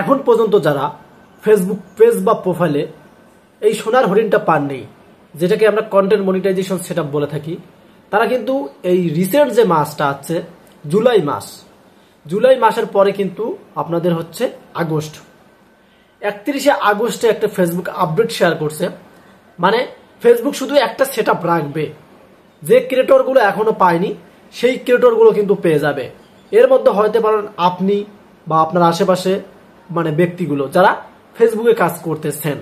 এখন পর্যন্ত যারা ফেসবুক পেজ বা প্রোফাইলে এই সোনার হরিণটা পাননি, যেটাকে আমরা কন্টেন্ট মনিটাইজেশন সেটআপ বলে থাকি, তারা কিন্তু এই রিসেন্ট যে মাসটা আছে জুলাই মাসের পরে কিন্তু আপনাদের হচ্ছে আগস্ট, 31শে আগস্টে একটা ফেসবুক আপডেট শেয়ার করছে। মানে ফেসবুক শুধু একটা সেটআপ রাখবে, যে ক্রিয়েটরগুলো এখনো পায়নি সেই ক্রিয়েটরগুলো কিন্তু পেয়ে যাবে। এর মধ্যে হতে পারেন আপনি বা আপনার আশেপাশে মানে ব্যক্তিগুলো যারা ফেসবুকে কাজ করতেছেন।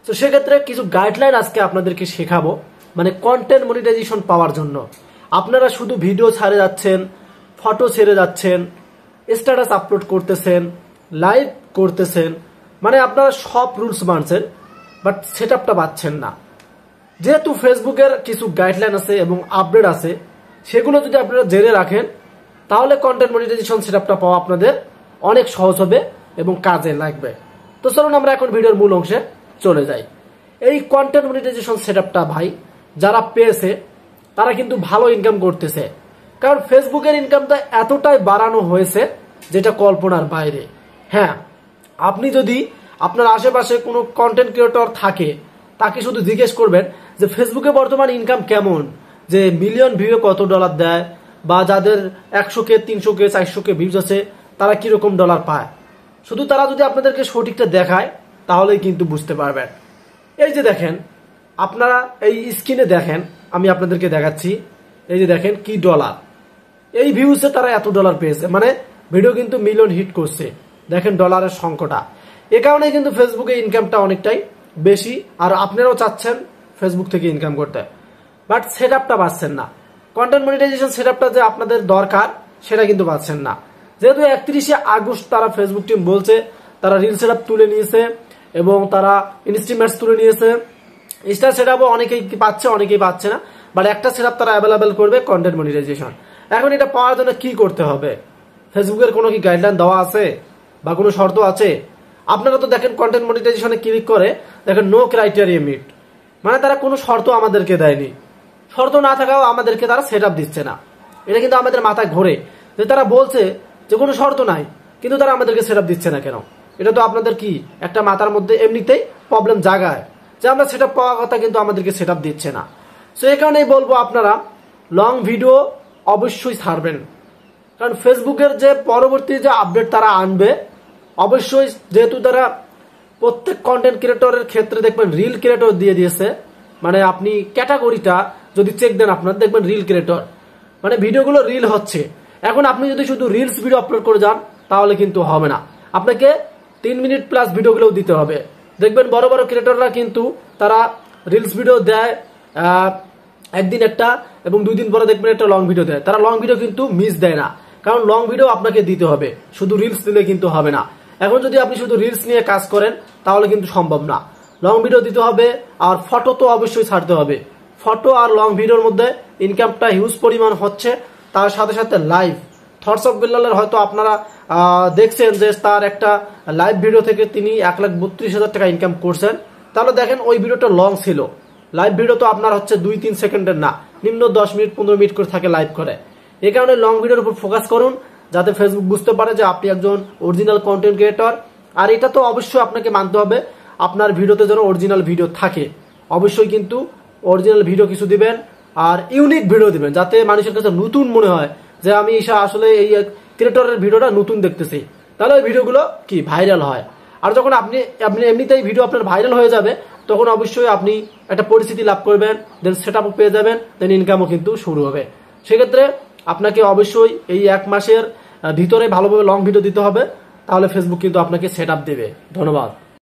তো সেক্ষেত্রে কিছু গাইডলাইন আজকে আপনাদেরকে শেখাবো, মানে কন্টেন্ট মনিটাইজেশন পাওয়ার জন্য। আপনারা শুধু ভিডিও ছাড়ে যাচ্ছেন, ফটো ছেড়ে যাচ্ছেন, স্ট্যাটাস আপলোড করতেছেন, লাইভ করতেছেন, মানে আপনারা সব রুলস মানছেন, বাট সেটআপটা পাচ্ছেন না। যেহেতু ফেসবুকের কিছু গাইডলাইন আছে এবং আপডেট আছে, সেগুলো যদি আপনারা জেনে রাখেন তাহলে কন্টেন্ট মনিটাইজেশন সেটআপটা পাওয়া আপনাদের অনেক সহজ হবে এবং কাজে লাগবে। তো চলুন আমরা এখন ভিডিওর মূল অংশে চলে যাই। এই কন্টেন্ট মনিটাইজেশন সেটআপটা ভাই যারা পেয়েছে তারা কিন্তু ভালো ইনকাম করতেছে, কারণ ফেসবুকের ইনকামটা এতটাই বাড়ানো হয়েছে যেটা কল্পনার বাইরে। হ্যাঁ, আপনি যদি আপনার আশেপাশে কোনো কন্টেন্ট ক্রিয়েটর থাকে তাকে শুধু জিজ্ঞেস করবেন যে ফেসবুকে বর্তমান ইনকাম কেমন, যে মিলিয়ন ভিউ কত ডলার দেয়, বা যাদের 100K 300K 400K ভিউজ আছে তারা কিরকম ডলার পায়, শুধু তারা যদি আপনাদেরকে সঠিকটা দেখায় তাহলেই কিন্তু বুঝতে পারবেন। এই যে দেখেন, আপনারা এই স্ক্রিনে দেখেন, আমি আপনাদেরকে দেখাচ্ছি, এই যে দেখেন কি ডলার, এই ভিউসে তারা এত ডলার পেয়েছে, মানে ভিডিও কিন্তু মিলিয়ন হিট করছে। দেখেন ডলারের সংখ্যাটা, এ কারণে কিন্তু ফেসবুকে ইনকামটা অনেকটাই বেশি, আর আপনারাও চাচ্ছেন ফেসবুক থেকে ইনকাম করতে, বাট সেটআপটা পাচ্ছেন না। কন্টেন্ট মনিটাইজেশন সেটআপটা যে আপনাদের দরকার সেটা কিন্তু পাচ্ছেন না। যেহেতু 31শে আগস্ট তারা ফেসবুক টিম বলছে তারা রিল সেটআপ তুলে নিয়েছে এবং তারা ইনস্ট্রিমেন্টস তুলে নিয়েছে, স্টার সেটআপও অনেকেই পাচ্ছে অনেকেই পাচ্ছে না, বাট একটা সেটআপ তারা অ্যাভেলেবেল করবে কন্টেন্ট মনিটাইজেশন। এখন এটা পাওয়ার জন্য কি করতে হবে? ফেসবুকের কোনো কি গাইডলাইন দেওয়া আছে বা কোনো শর্ত আছে? আপনারা তো দেখেন কন্টেন্ট মনিটাইজেশনে ক্লিক করে দেখেন নো ক্রাইটেরিয়া মিট, মানে তারা কোনো শর্ত আমাদেরকে দেয়নি, শর্ত না থাকাও আমাদেরকে তারা সেটআপ দিচ্ছে না। এটা কিন্তু আমাদের মাথায় ঘোরে যে তারা বলছে যে কোনো শর্ত নাই, কিন্তু তারা আমাদেরকে সেটআপ দিচ্ছে না কেন? এটা তো আপনাদের কি একটা মাথার মধ্যে এমনিতেই প্রবলেম জাগায় যে আমরা সেটআপ পাওয়ার কথা কিন্তু আমাদেরকে সেটআপ দিচ্ছে না। সো এই কারণেই বলবো আপনারা লং ভিডিও অবশ্যই ছাড়বেন, কারণ ফেসবুকের যে পরবর্তী যে আপডেট তারা আনবে অবশ্যই, যেহেতু তারা প্রত্যেক কন্টেন্ট ক্রিয়েটরের ক্ষেত্রে দেখবেন রিল ক্রিয়েটর দিয়ে দিয়েছে, মানে আপনি ক্যাটাগরিটা যদি চেক দেন আপনার দেখবেন রিল ক্রিয়েটর, মানে ভিডিওগুলো রিল হচ্ছে। এখন আপনি যদি শুধু রিলস ভিডিও আপলোড করে যান তাহলে কিন্তু হবে না, আপনাকে 3 মিনিট প্লাস ভিডিওগুলো দিতে হবে। দেখবেন বড় বড় ক্রিয়েটররা কিন্তু তারা রিলস ভিডিও দেয় একদিন একটা, এবং 2 দিন পরে দেখবেন একটা লং ভিডিও দেয়। তারা লং ভিডিও কিন্তু মিস দেয় না, কারণ লং ভিডিও আপনাকে দিতে হবে, শুধু রিলস দিলে কিন্তু হবে না। এখন যদি আপনি শুধু রিলস নিয়ে কাজ করেন তাহলে কিন্তু সম্ভব না, লং ভিডিও দিতে হবে, আর ফটো তো অবশ্যই ছাড়তে হবে। ফটো আর লং ভিডিওর মধ্যে ইনকামটা হিউজ পরিমাণ হচ্ছে। তার সাথে সাথে লাইভ থটস অফ বিল্লালের হয়তো আপনারা দেখছেন যে তার একটা লাইভ ভিডিও থেকে তিনি 1,32,000 টাকা ইনকাম করছেন। তাহলে দেখেন ওই ভিডিওটা লং ছিল, লাইভ ভিডিও তো আপনার হচ্ছে 2-3 সেকেন্ডের না, নিম্ন 10 মিনিট 15 মিনিট করে থাকে লাইভ করে। এই কারণে লং ভিডিওর উপর ফোকাস করুন, যাতে ফেসবুক বুঝতে পারে যে আপনি একজন অরিজিনাল কন্টেন্ট ক্রিয়েটর। আর এটা তো অবশ্যই আপনাকে মানতে হবে, আপনার ভিডিওতে যেন অরিজিনাল ভিডিও থাকে। অবশ্যই কিন্তু অরিজিনাল ভিডিও কিছু দিবেন, আর ইউনিক ভিডিও দিবেন, যাতে মানুষের কাছে নতুন মনে হয় যে আমি আসলে এই ক্রিয়েটরের ভিডিওটা নতুন দেখতেছি, তাহলে ওই ভিডিওগুলো কি ভাইরাল হয়। আর যখন আপনি এমনিতেই ভিডিও আপনার ভাইরাল হয়ে যাবে তখন অবশ্যই আপনি একটা পরিস্থিতি লাভ করবেন, দেন সেটআপও পেয়ে যাবেন, দেন ইনকামও কিন্তু শুরু হবে। সেক্ষেত্রে আপনাকে অবশ্যই এই 1 মাসের ভিতরে ভালোভাবে লং ভিডিও দিতে হবে, তাহলে ফেসবুক কিন্তু আপনাকে সেটআপ দেবে। ধন্যবাদ।